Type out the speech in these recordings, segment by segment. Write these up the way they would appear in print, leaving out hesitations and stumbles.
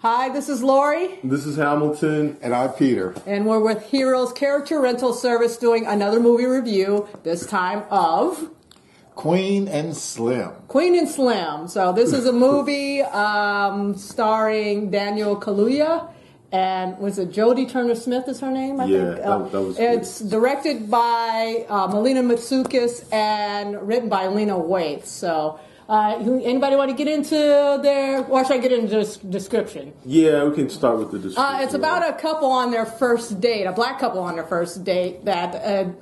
Hi, this is Lori. This is Hamilton. And I'm Peter. And we're with Heroes Character Rental Service doing another movie review, this time of... Queen and Slim. Queen and Slim. So this is a movie starring Daniel Kaluuya. And was it Jodie Turner-Smith is her name, I think? That was It's good. directed by Melina Matsoukas and written by Lena, Waithe. So... anybody want to get into or should I get into the description? Yeah, we can start with the description. It's about a couple on their first date, a black couple on their first date that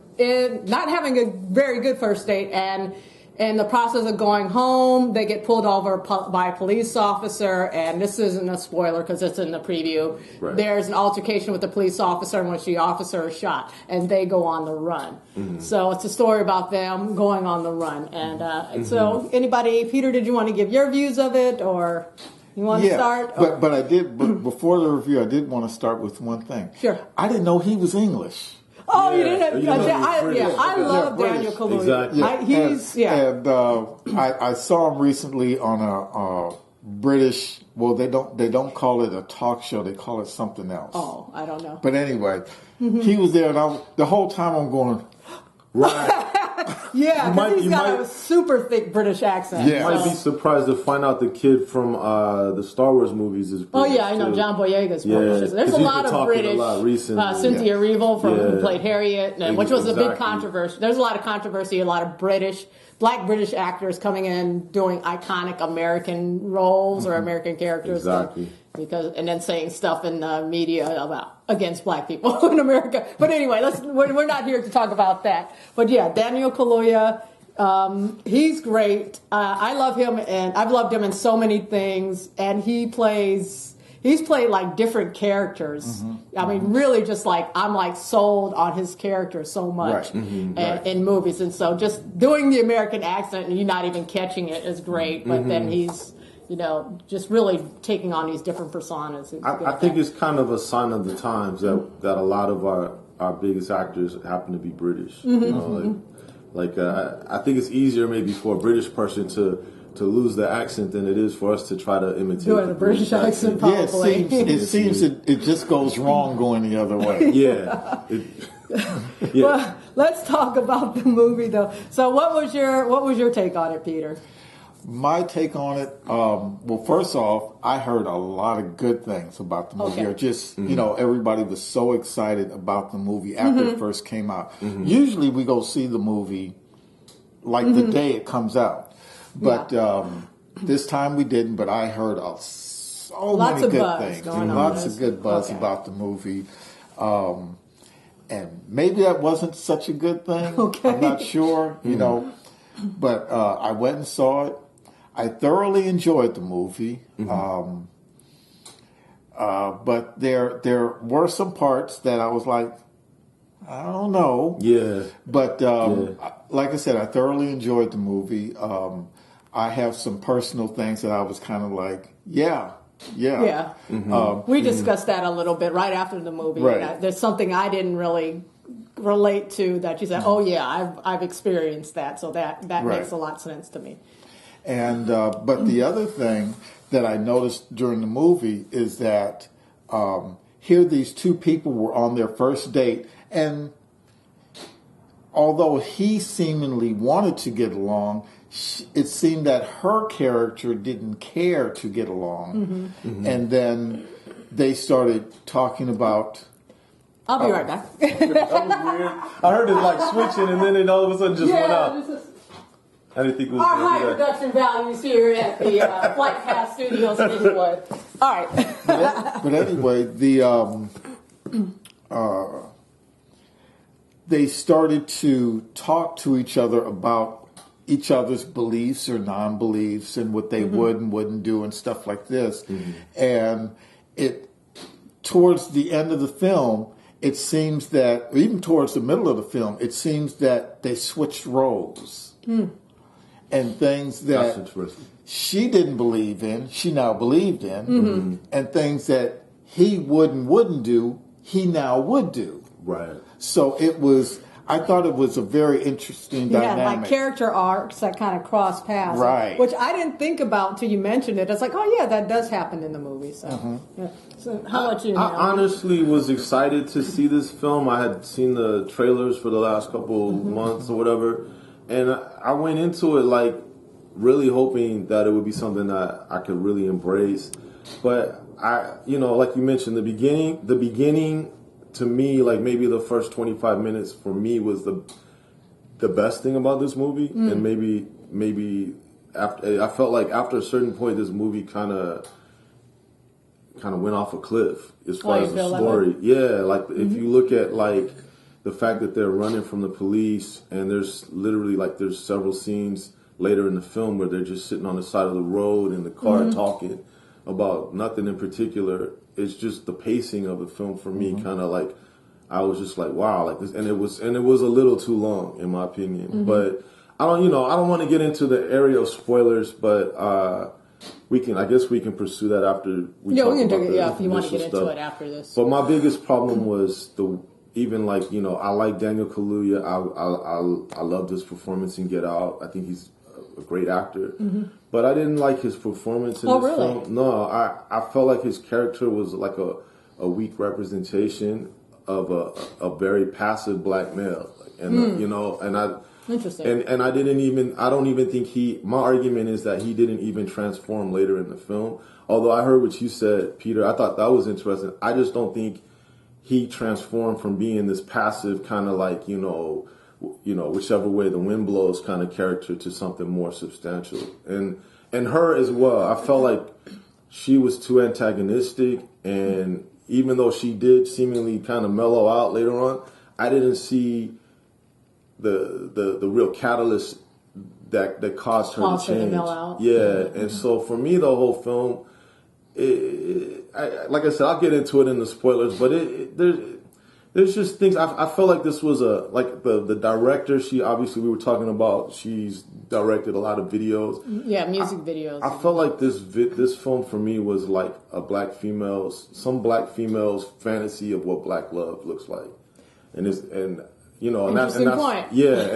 not having a very good first date, and in the process of going home, they get pulled over by a police officer, and this isn't a spoiler because it's in the preview. Right. There's an altercation with the police officer in which the officer is shot, and they go on the run. Mm-hmm. So it's a story about them going on the run. And so anybody, Peter, did you want to give your views of it, or you want to start? But I did, but before the review, I did want to start with one thing. Sure. I didn't know he was English. Oh, you didn't? I love Daniel Kaluuya. Exactly. I saw him recently on a British. Well, they don't call it a talk show. They call it something else. Oh, I don't know. But anyway, he was there, and the whole time I'm going, right. Yeah, because he's got a super thick British accent. Yeah. You might be surprised to find out the kid from the Star Wars movies is British. Oh, yeah, I know. Too. John Boyega's British. There's a lot of British. Cynthia Erivo who played Harriet, which was a big controversy. There's a lot of controversy, a lot of black British actors coming in doing iconic American roles or American characters. Exactly. And then saying stuff in the media against black people in America. But anyway, we're not here to talk about that. But yeah, Daniel Kaluuya, he's great. I love him, and I've loved him in so many things. And he's played like different characters. Mm-hmm. I mean, really, just like I'm like sold on his character so much in movies. And so just doing the American accent and you not even catching it is great. But then he's just really taking on these different personas. I think it's kind of a sign of the times that a lot of our biggest actors happen to be British. I think it's easier maybe for a British person to lose the accent than it is for us to try to imitate the British accent. Probably. Yeah, it seems it just goes wrong going the other way. Yeah. Well, let's talk about the movie though. So what was your take on it, Peter? My take on it, well, first off, I heard a lot of good things about the movie. Or just, everybody was so excited about the movie after it first came out. Mm-hmm. Usually we go see the movie like the day it comes out. But this time we didn't, but I heard so many good things. Lots of good buzz about the movie. And maybe that wasn't such a good thing. I'm not sure, But I went and saw it. I thoroughly enjoyed the movie, but there were some parts that I was like, I don't know. Yeah. But like I said, I thoroughly enjoyed the movie. I have some personal things that I was kind of like, yeah. Mm-hmm. We discussed that a little bit right after the movie. Right. There's something I didn't really relate to that you said, oh yeah, I've experienced that, so that makes a lot of sense to me. And but the other thing that I noticed during the movie is that here these two people were on their first date, and although he seemingly wanted to get along, it seemed that her character didn't care to get along. And then they started talking about... I'll be right back. That was weird. I heard it like switching, and then it all of a sudden just went out. I didn't think it was our high production values here at the Flight Path Studios in Inglewood. All right. But anyway, they started to talk to each other about each other's beliefs or non-beliefs and what they would and wouldn't do and stuff like this. And towards the end of the film, it seems that, or even towards the middle of the film, it seems that they switched roles. And things that she didn't believe in, she now believed in. And things that he wouldn't do, he now would do. Right. So it was, I thought it was a very interesting dynamic. Yeah, like character arcs that kind of cross paths. Right. Which I didn't think about until you mentioned it. It's like, oh yeah, that does happen in the movie. So, yeah. So how about you? I honestly was excited to see this film. I had seen the trailers for the last couple months or whatever, and I went into it like really hoping that it would be something that I could really embrace. But like you mentioned, the beginning to me, like maybe the first 25 minutes for me was the best thing about this movie, and maybe after I felt like after a certain point, this movie kind of went off a cliff as far as the story. Like if you look at like the fact that they're running from the police, and there's literally like there's several scenes later in the film where they're just sitting on the side of the road in the car talking about nothing in particular. It's just the pacing of the film for me kind of like I was just like, wow, like this, and it was a little too long in my opinion. But I don't want to get into the area of spoilers, but I guess we can pursue that after we talk can about do it. Yeah, if you want to get into it after this. But my biggest problem was I like Daniel Kaluuya. I loved his performance in Get Out. I think he's a great actor. But I didn't like his performance in this film. No, I felt like his character was like a weak representation of a very passive black male. And and I Interesting. And I don't even think my argument is that he didn't even transform later in the film. Although I heard what you said, Peter, I thought that was interesting. I just don't think he transformed from being this passive kind of like, whichever way the wind blows kind of character to something more substantial. And her as well. I felt like she was too antagonistic, and even though she did seemingly kind of mellow out later on, I didn't see the real catalyst that caused her to change. Yeah, and so for me, the whole film, like I said, I'll get into it in the spoilers, but there's just things. I felt like this was the director. She obviously, we were talking about, she's directed a lot of videos. Yeah, music videos. I felt like this film for me was like some black female's fantasy of what black love looks like, and that's point. Yeah,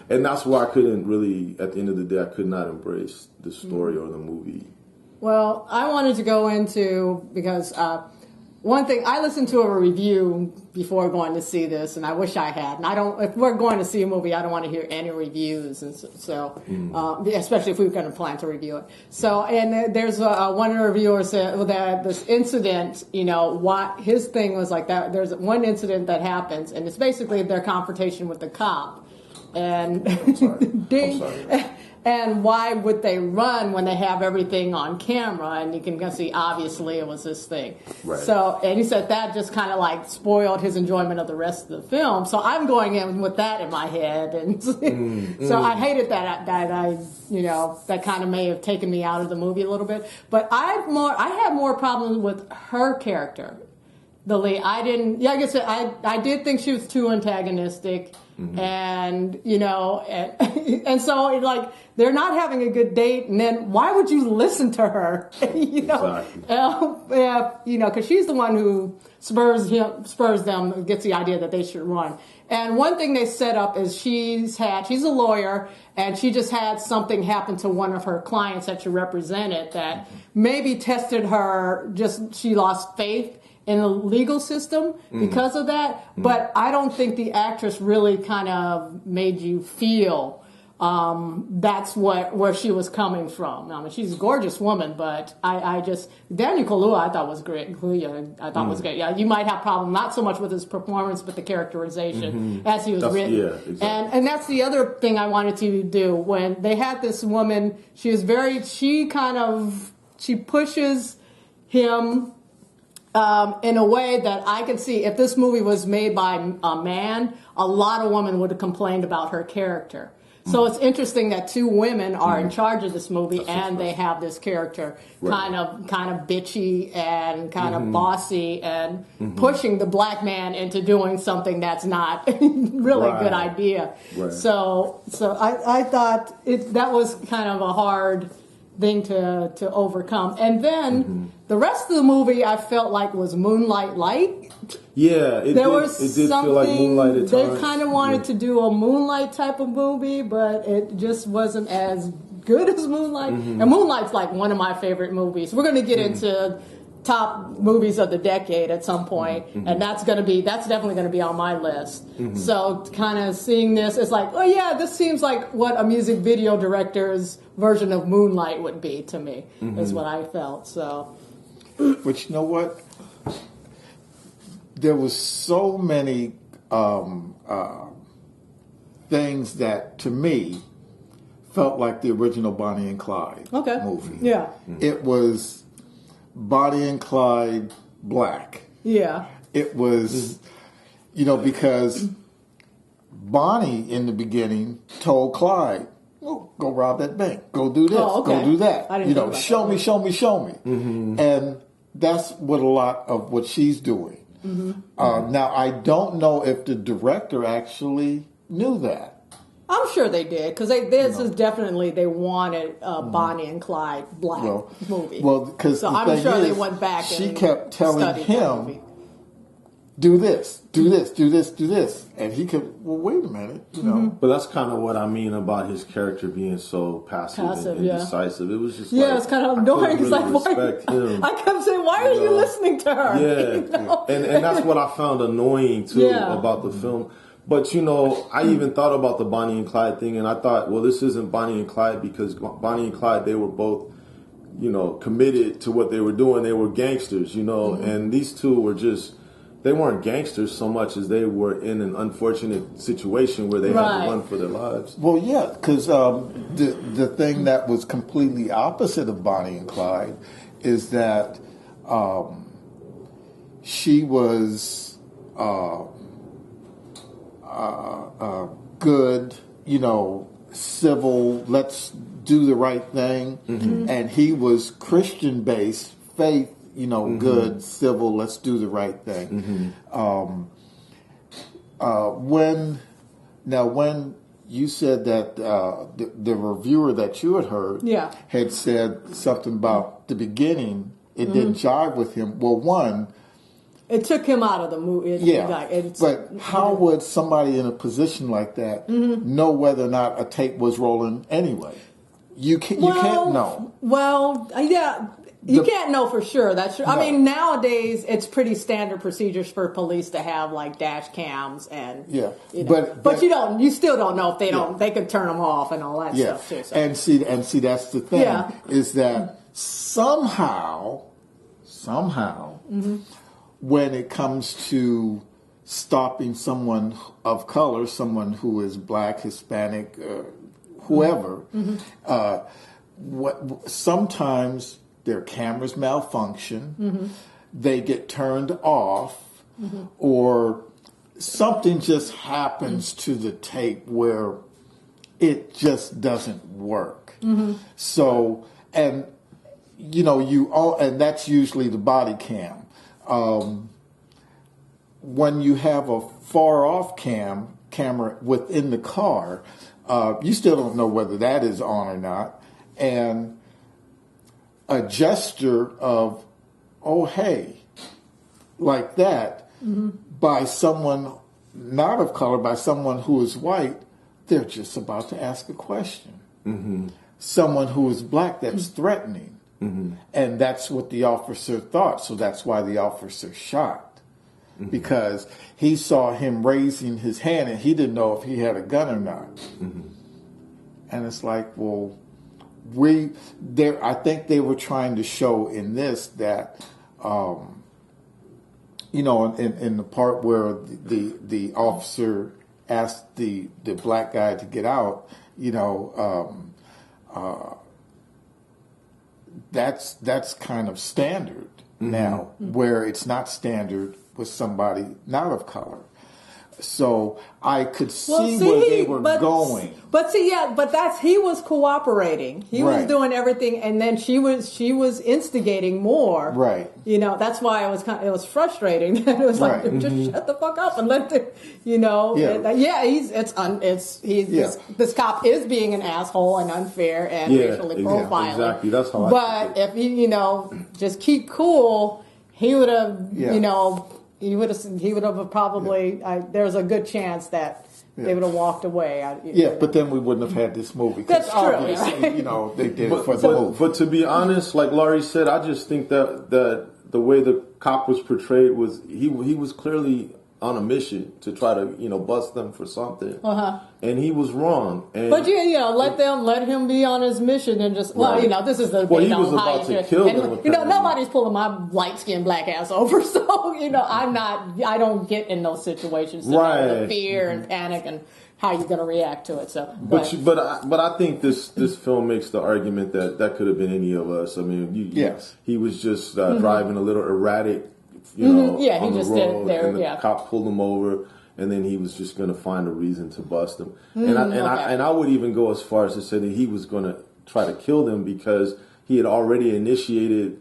and that's why I couldn't really, at the end of the day, I could not embrace the story or the movie. Well, I wanted to go into, because one thing, I listened to a review before going to see this, and I wish I had. And if we're going to see a movie, I don't want to hear any reviews, and so especially if we were going to plan to review it. So, and there's one of the reviewers said that this incident, what his thing was like that. There's one incident that happens, and it's basically their confrontation with the cop, and ding. And why would they run when they have everything on camera? And you can see, obviously, it was this thing. Right. So, and he said that just kind of like spoiled his enjoyment of the rest of the film. So I'm going in with that in my head. And so I hated that that kind of may have taken me out of the movie a little bit. But I had more problems with her character, the lead. Like I said, I did think she was too antagonistic. And and so like they're not having a good date, and then why would you listen to her? Exactly. Because she's the one who spurs them, gets the idea that they should run. And one thing they set up is she's a lawyer, and she just had something happen to one of her clients that she represented that maybe tested her. She lost faith in the legal system because of that. But I don't think the actress really kind of made you feel that's where she was coming from. I mean, she's a gorgeous woman, but I just, Daniel Kaluuya I thought was great. Was great. Yeah, you might have problem not so much with his performance, but the characterization as he was written. Yeah, exactly. And that's the other thing I wanted to do. When they had this woman, she pushes him in a way that I could see if this movie was made by a man, a lot of women would have complained about her character. So it's interesting that two women are in charge of this movie, and they have this character kind of bitchy and kind of bossy and pushing the black man into doing something that's not really a good idea. Right. So I thought that was kind of a hard thing to overcome. And then the rest of the movie I felt like was Moonlight Light. Yeah, it did feel like Moonlight at times. They kind of wanted to do a Moonlight type of movie, but it just wasn't as good as Moonlight. And Moonlight's like one of my favorite movies. We're going to get into top movies of the decade at some point, and that's definitely going to be on my list. So kind of seeing this, it's like, oh yeah, this seems like what a music video director's version of Moonlight would be to me, is what I felt. So, but you know what? There was so many things that, to me, felt like the original Bonnie and Clyde movie. Yeah. It was Bonnie and Clyde black. Yeah. It was, because Bonnie in the beginning told Clyde, oh, go rob that bank. Go do this. Go do that. I didn't think about show that. me, show me, show me. And that's what a lot of what she's doing. Now, I don't know if the director actually knew that. I'm sure they did, because this is definitely, they wanted a Bonnie and Clyde black movie. Well, because so I'm sure they went back she and kept telling studied that him, movie. do this, do this, do this, do this. And he kept, well, wait a minute, But that's kind of what I mean about his character being so passive and decisive. It was just it's kind of annoying. It's like, respect him. I kept saying, why are you listening to her? Yeah. And that's what I found annoying, too, about the film. But, I even thought about the Bonnie and Clyde thing, and I thought, well, this isn't Bonnie and Clyde, because Bonnie and Clyde, they were both, committed to what they were doing. They were gangsters, and these two were just, they weren't gangsters so much as they were in an unfortunate situation where they had to run for their lives. Well, yeah, because the thing that was completely opposite of Bonnie and Clyde is that she was good, civil, let's do the right thing. And he was Christian-based, faith, good, civil, let's do the right thing. When you said that the reviewer that you had heard had said something about the beginning, it didn't jive with him. Well, one, it took him out of the movie. But how would somebody in a position like that know whether or not a tape was rolling anyway? You can't know. Well, yeah. You can't know for sure. That's true. No. I mean, nowadays it's pretty standard procedures for police to have like dash cams and but you still don't know if they don't. They could turn them off and all that stuff too. So. And see that's the thing is that somehow, when it comes to stopping someone of color, someone who is black, Hispanic, whoever, sometimes their cameras malfunction, they get turned off, or something just happens to the tape where it just doesn't work. So, and and that's usually the body cam. When you have a far off camera within the car, you still don't know whether that is on or not. And a gesture of, oh, hey, like that, by someone not of color, by someone who is white, they're just about to ask a question. Someone who is black, that's threatening. And that's what the officer thought. So that's why the officer shot. Because he saw him raising his hand and he didn't know if he had a gun or not. And it's like, well, I think they were trying to show in this that, in the part where the officer asked the black guy to get out, that's kind of standard now, where it's not standard with somebody not of color. So I could see where they were going. But he was cooperating. He was doing everything, and then she was instigating more. Right. You know, that's why it was frustrating. It was like, just shut the fuck up and let the, you know. This cop is being an asshole and unfair and racially profiling. Exactly. That's how. But if he, you know, just keep cool, he would have, you know. He would have probably. There's a good chance that they would have walked away. But then we wouldn't have had this movie. That's true. Obviously, you know, they did it for the movie. But to be honest, like Laurie said, I just think that the way the cop was portrayed was he was clearly on a mission to try to, you know, bust them for something, and he was wrong. But you know, let him be on his mission and just you know, this is the he was about to kill them. You know, nobody's pulling my light skinned black ass over, so you know, I don't get in those situations. The fear and panic and how you're going to react to it. So, but I think this film makes the argument that could have been any of us. I mean, he was just driving a little erratic. You know, on the road, and the cop pulled him over, and then he was just going to find a reason to bust him. And I would even go as far as to say that he was going to try to kill them because he had already initiated.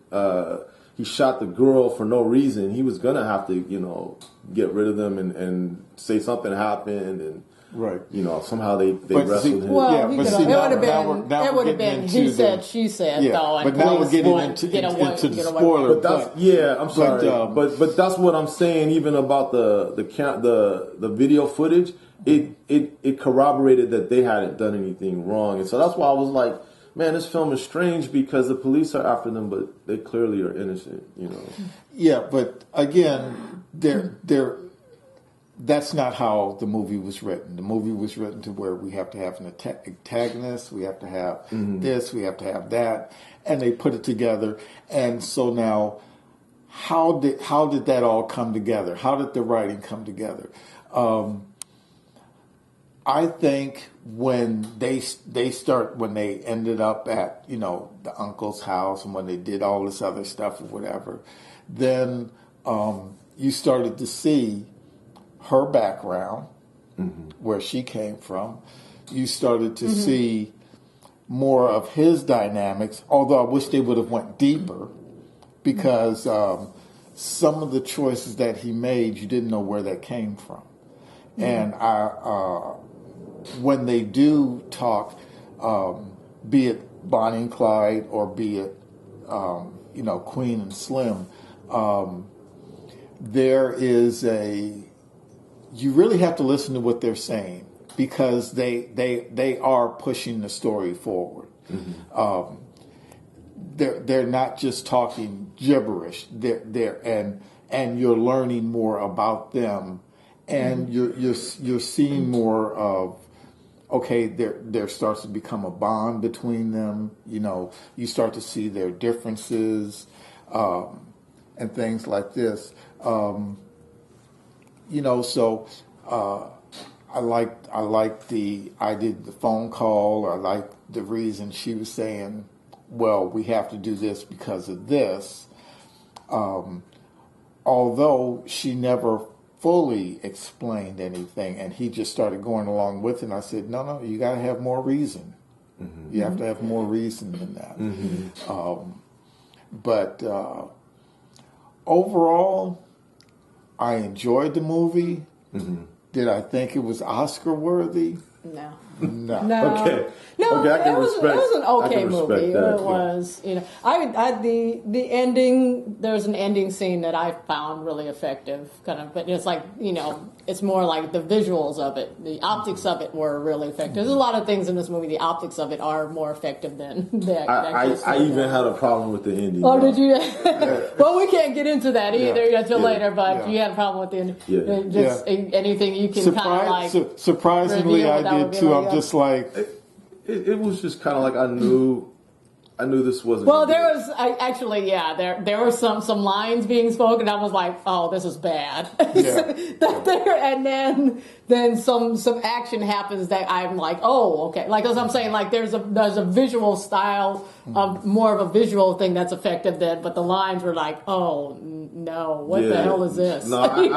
He shot the girl for no reason. He was going to have to, you know, get rid of them and say something happened and. Right. You know, somehow they wrestled him. Well, it would have been he said, she said, though. But now we're getting into the spoiler. I'm sorry. But that's what I'm saying, even about the video footage. It corroborated that they hadn't done anything wrong. And so that's why I was like, man, this film is strange because the police are after them, but they clearly are innocent, you know. Yeah, but again, that's not how the movie was written. The movie was written to where we have to have an antagonist, we have to have this, we have to have that, and they put it together. And so now, how did that all come together? How did the writing come together? I think when they ended up at, you know, the uncle's house and when they did all this other stuff or whatever, then you started to see her background, where she came from. You started to see more of his dynamics, although I wish they would have went deeper because some of the choices that he made, you didn't know where that came from. And when they do talk, be it Bonnie and Clyde or be it, you know, Queen and Slim, there is you really have to listen to what they're saying because they are pushing the story forward. They're not just talking gibberish. And you're learning more about them, and you're seeing more of. Okay, there starts to become a bond between them. You know, you start to see their differences and things like this. You know, so I did the phone call. I liked the reason she was saying, well, we have to do this because of this. Although she never fully explained anything, and he just started going along with it, and I said, no, you got to have more reason. You have to have more reason than that. But overall, I enjoyed the movie. Did I think it was Oscar worthy? No. Okay. No, okay, I can respect. It was an okay movie. That, it was, you know, the ending. There's an ending scene that I found really effective, kind of, but it's like, you know, it's more like the visuals of it, the optics of it were really effective. There's a lot of things in this movie. The optics of it are more effective than that. I even had a problem with the ending. Oh, did you? Well, we can't get into that either until later. But you had a problem with the ending. Just anything you can kind of like. Surprisingly, I did too. I'm just like. It was just kind of like I knew I knew this wasn't. Well, there was there were some lines being spoken. I was like, oh, this is bad. And then some action happens that I'm like, oh, okay. Like as I'm saying, like there's a visual style of more of a visual thing that's effective then, but the lines were like, oh no, what the hell is this? No, I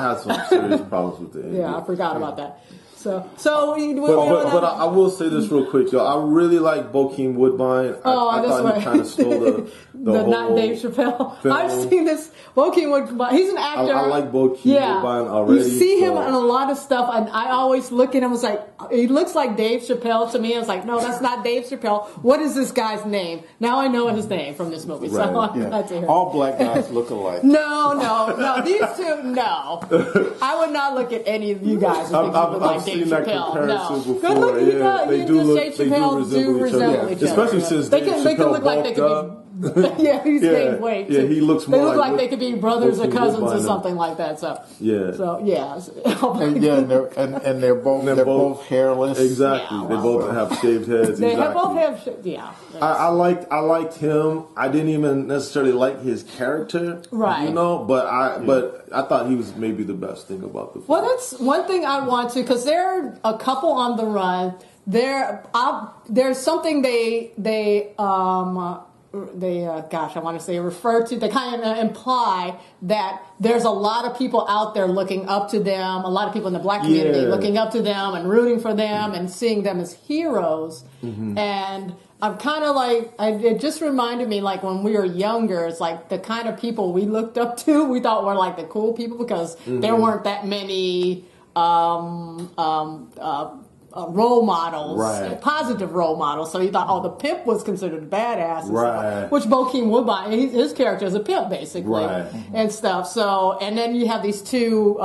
had some serious problems with the ending. Yeah, I forgot about that. But I will say this real quick, yo. I really like Bokeem Woodbine. I thought he kind of stole the whole not Dave Chappelle. film. I've seen this Bokeem Woodbine. He's an actor. I like Bokeem Woodbine already. You see him in a lot of stuff, and I always look at him. I was like, he looks like Dave Chappelle to me. I was like, no, that's not Dave Chappelle. What is this guy's name? Now I know his name from this movie. Right. So I'm glad to hear. All black guys look alike. No. These two, no. I would not look at any of you guys and think you look like Dave Chappelle. Before. Good looking, They do resemble each other. Especially since Dave Chappelle look like they could be. He's gained weight. Yeah, he looks more. They look like Wood, they could be brothers or cousins Woodbine or something like that. And they're both hairless. Exactly. Yeah, they both have shaved heads. They exactly. both have. Yeah. I liked him. I didn't even necessarily like his character, right? You know, but I thought he was maybe the best thing about the film. Well, that's one thing I want to, because there are a couple on the run. There's something they refer to, they kind of imply that there's a lot of people out there looking up to them, a lot of people in the black community looking up to them and rooting for them and seeing them as heroes. And I'm kind of like, it just reminded me, like when we were younger, it's like the kind of people we looked up to, we thought were like the cool people, because there weren't that many role models, positive role models. So you thought, oh, the pimp was considered a badass, stuff, which Bokeem Woodbine, his character is a pimp basically, and stuff. So, and then you have these two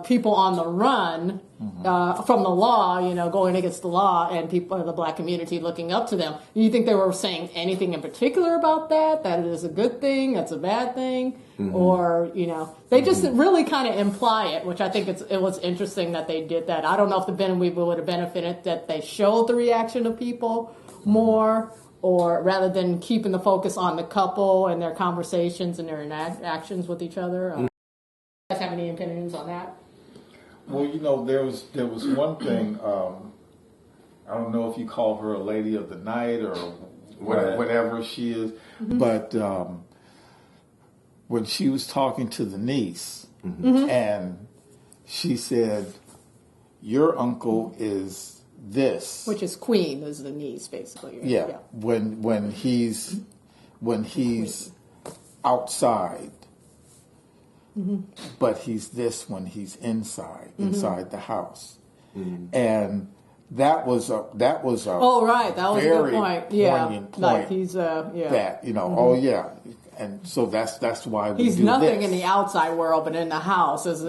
people on the run from the law, going against the law, and people in the black community looking up to them. Do you think they were saying anything in particular about that? That it is a good thing? That's a bad thing? Or, they just really kind of imply it, which I think it was interesting that they did that. I don't know if the Ben Weaver would have benefited that they showed the reaction of people more, or rather than keeping the focus on the couple and their conversations and their interactions with each other. You guys have any opinions on that? Well, there was one thing. I don't know if you call her a lady of the night or whatever she is, but when she was talking to the niece, and she said, "Your uncle is this," which is Queen, is the niece, basically. Right? Yeah. When he's outside. But he's this when he's inside the house, and that was a that was a a good point. Poignant point. Like he's that and so that's why he's do nothing this. in the outside world, but in the house he's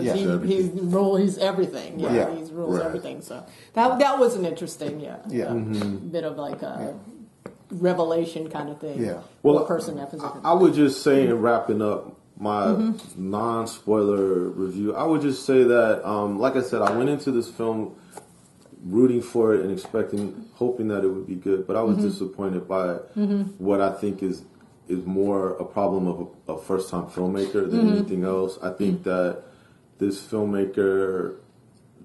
everything. Yeah, he rules everything. So that was an interesting bit of like a revelation kind of thing. Yeah, well, a person that position. I would just say, in wrapping up my non-spoiler review, I would just say that, like I said, I went into this film rooting for it and hoping that it would be good, but I was disappointed by what I think is more a problem of a first-time filmmaker than anything else. I think that this filmmaker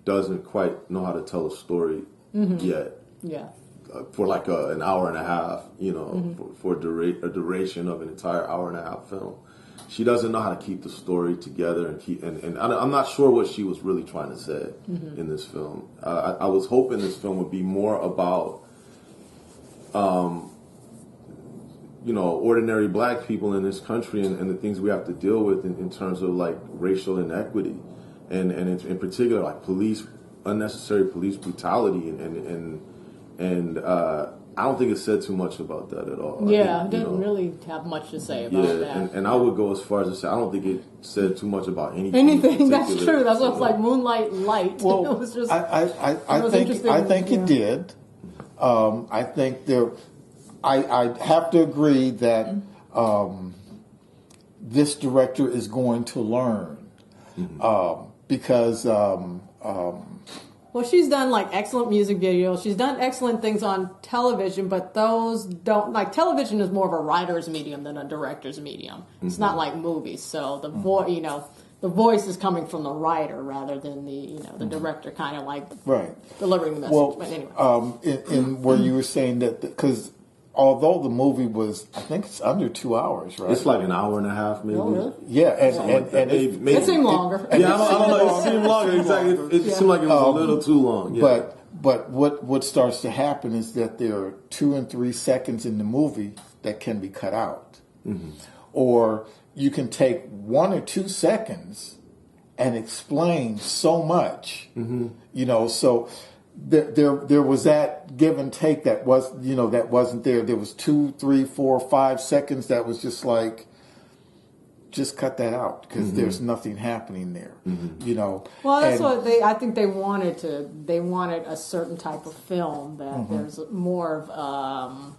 doesn't quite know how to tell a story yet. Yeah. For like an hour and a half, for a duration of an entire hour and a half film. She doesn't know how to keep the story together and I'm not sure what she was really trying to say in this film. I was hoping this film would be more about, ordinary black people in this country and the things we have to deal with in terms of like racial inequity and in particular like unnecessary police brutality and I don't think it said too much about that at all. Yeah, it didn't really have much to say about that. And I would go as far as to say I don't think it said too much about anything. Anything, that's true. That's what's like Moonlight Light. Well, it was just. I think it did. I think I have to agree that this director is going to learn because. Well, Well, she's done like excellent music videos. She's done excellent things on television, but those don't like television is more of a writer's medium than a director's medium. It's not like movies. So the the voice is coming from the writer rather than the director kind of like delivering the message. Well, but anyway, in where you were saying that because although the movie was, I think it's under 2 hours, right? It's like an hour and a half, maybe. Oh, really? Yeah, and it seemed longer. I don't know. It seemed longer. Exactly. It seemed like it was a little too long. Yeah. But what starts to happen is that there are 2 and 3 seconds in the movie that can be cut out, or you can take 1 or 2 seconds and explain so much. So. There was that give and take that was that wasn't there. There was 2, 3, 4, 5 seconds that was just like, just cut that out because there's nothing happening there. Well, that's what I think they wanted to. They wanted a certain type of film that there's more of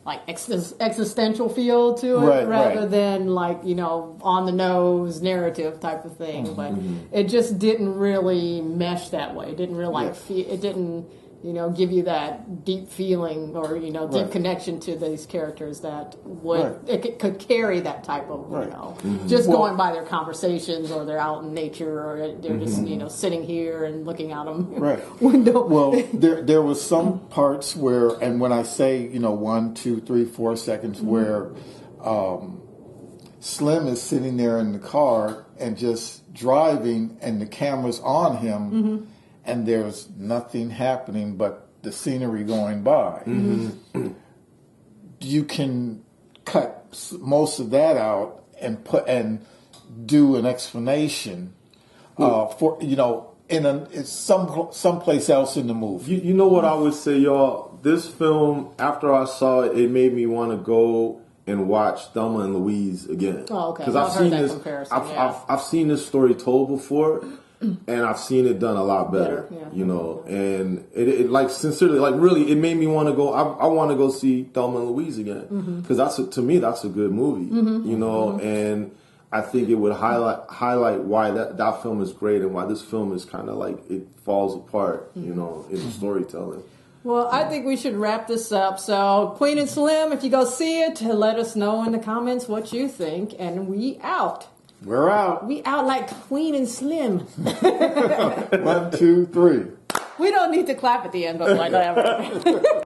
like existential feel to it rather than like on the nose narrative type of thing. But it just didn't really mesh that way. It didn't really it didn't give you that deep feeling or deep connection to these characters that would it could carry that type of just going by their conversations or they're out in nature or they're just sitting here and looking out them window. Well, there was some parts where, and when I say 1, 2, 3, 4 seconds where Slim is sitting there in the car and just driving and the camera's on him. And there's nothing happening but the scenery going by. You can cut most of that out and do an explanation for in someplace else in the movie. You know what I would say, y'all? This film, after I saw it, it made me want to go and watch Thelma and Louise again. Oh, okay. Because I've seen this comparison. I've seen this story told before. And I've seen it done a lot better, and it like sincerely, like really, it made me want to go. I want to go see Thelma and Louise again because to me that's a good movie, and I think it would highlight why that film is great and why this film is kind of like it falls apart, in the storytelling. Well, I think we should wrap this up. So, Queen and Slim, if you go see it, let us know in the comments what you think, and we out. We're out. We out like Queen and Slim. 1, 2, 3. We don't need to clap at the end, but whatever.